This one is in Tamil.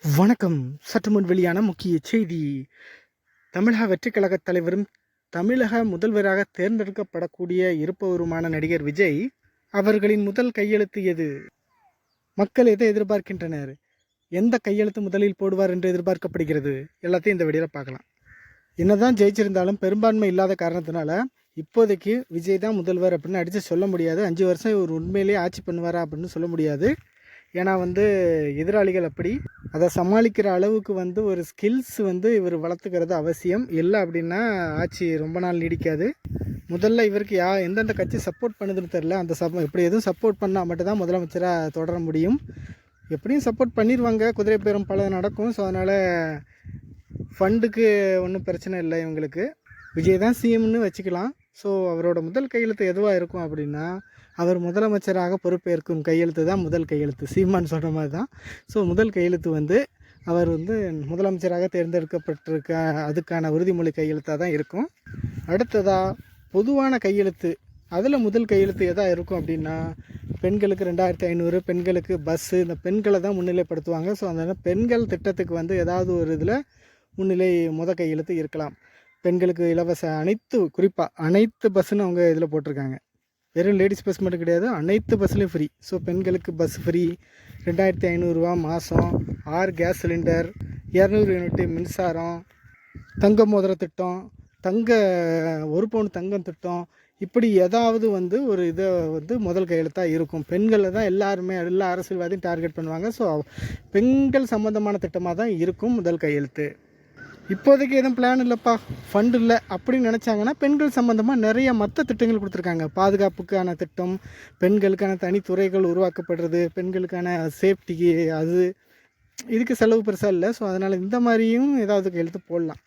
வணக்கம். சற்று முன் வெளியான முக்கிய செய்தி. தமிழக வெற்றிக் கழகத் தலைவரும் தமிழக முதல்வராக தேர்ந்தெடுக்கப்படக்கூடிய இருப்பவருமான நடிகர் விஜய் அவர்களின் முதல் கையெழுத்து எது? மக்கள் எதை எதிர்பார்க்கின்றனர்? எந்த கையெழுத்து முதலில் போடுவார் என்று எதிர்பார்க்கப்படுகிறது? எல்லாத்தையும் இந்த வீடியோவில் பார்க்கலாம். என்னதான் ஜெயிச்சிருந்தாலும் பெரும்பான்மை இல்லாத காரணத்தினால இப்போதைக்கு விஜய் தான் முதல்வர் அப்படின்னு அடித்து சொல்ல முடியாது. 5 வருஷம் இவர் உண்மையிலேயே ஆட்சி பண்ணுவாரா அப்படின்னு சொல்ல முடியாது. ஏன்னா எதிராளிகள் அப்படி அதை சமாளிக்கிற அளவுக்கு ஒரு ஸ்கில்ஸ் இவர் வளர்த்துக்கிறது அவசியம். இல்லை அப்படின்னா ஆட்சி ரொம்ப நாள் நீடிக்காது. முதல்ல இவருக்கு எந்தெந்த கட்சி சப்போர்ட் பண்ணுதுன்னு தெரில. எப்படி எதுவும் சப்போர்ட் பண்ணால் மட்டும்தான் முதலமைச்சராக தொடர முடியும். எப்படியும் சப்போர்ட் பண்ணிடுவாங்க. குதிரை பேரம் பல நடக்கும். ஸோ அதனால் ஃபண்டுக்கு ஒன்றும் பிரச்சனை இல்லை இவங்களுக்கு. விஜய் தான் சிஎம்னு வச்சுக்கலாம். ஸோ அவரோட முதல் கையெழுத்து எதுவாக இருக்கும் அப்படின்னா அவர் முதலமைச்சராக பொறுப்பேற்கும் கையெழுத்து தான் முதல் கையெழுத்து. சீமான் சொன்ன மாதிரி தான். ஸோ முதல் கையெழுத்து அவர் முதலமைச்சராக தேர்ந்தெடுக்கப்பட்டிருக்க அதுக்கான உறுதிமொழி கையெழுத்தாக தான் இருக்கும். அடுத்ததாக பொதுவான கையெழுத்து, அதில் முதல் கையெழுத்து எதாக இருக்கும் அப்படின்னா பெண்களுக்கு 2500, பெண்களுக்கு பஸ்ஸு, இந்த பெண்களை தான் முன்னிலைப்படுத்துவாங்க. ஸோ அதனால் பெண்கள் திட்டத்துக்கு ஏதாவது ஒரு இதில் முன்னிலை கையெழுத்து இருக்கலாம். பெண்களுக்கு இலவச குறிப்பாக அனைத்து பஸ்ஸுன்னு அவங்க இதில் போட்டிருக்காங்க. வெறும் லேடிஸ் பஸ் மட்டும் கிடையாது, அனைத்து பஸ்லேயும் ஃப்ரீ. ஸோ பெண்களுக்கு பஸ் ஃப்ரீ, 2500 மாதம், 6 கேஸ் சிலிண்டர், 200 யூனிட் மின்சாரம், தங்க மோதிர திட்டம், 1 பவுன் தங்கம் திட்டம், இப்படி ஏதாவது ஒரு இதை முதல் கையெழுத்தாக இருக்கும். பெண்களை தான் எல்லா அரசியல்வாதியும் டார்கெட் பண்ணுவாங்க. ஸோ பெண்கள் சம்மந்தமான திட்டமாக தான் இருக்கும் முதல் கையெழுத்து. இப்போதைக்கு எதுவும் பிளான் இல்லைப்பா, ஃபண்டு இல்லை அப்படின்னு நினச்சாங்கன்னா பெண்கள் சம்மந்தமாக நிறைய மற்ற திட்டங்கள் கொடுத்துருக்காங்க. பாதுகாப்புக்கான திட்டம், பெண்களுக்கான தனித்துறைகள் உருவாக்கப்படுறது, பெண்களுக்கான சேஃப்டிக்கு இதுக்கு செலவு பெருசாக இல்லை. ஸோ அதனால் இந்த மாதிரியும் ஏதாவது கையெழுத்து போடலாம்.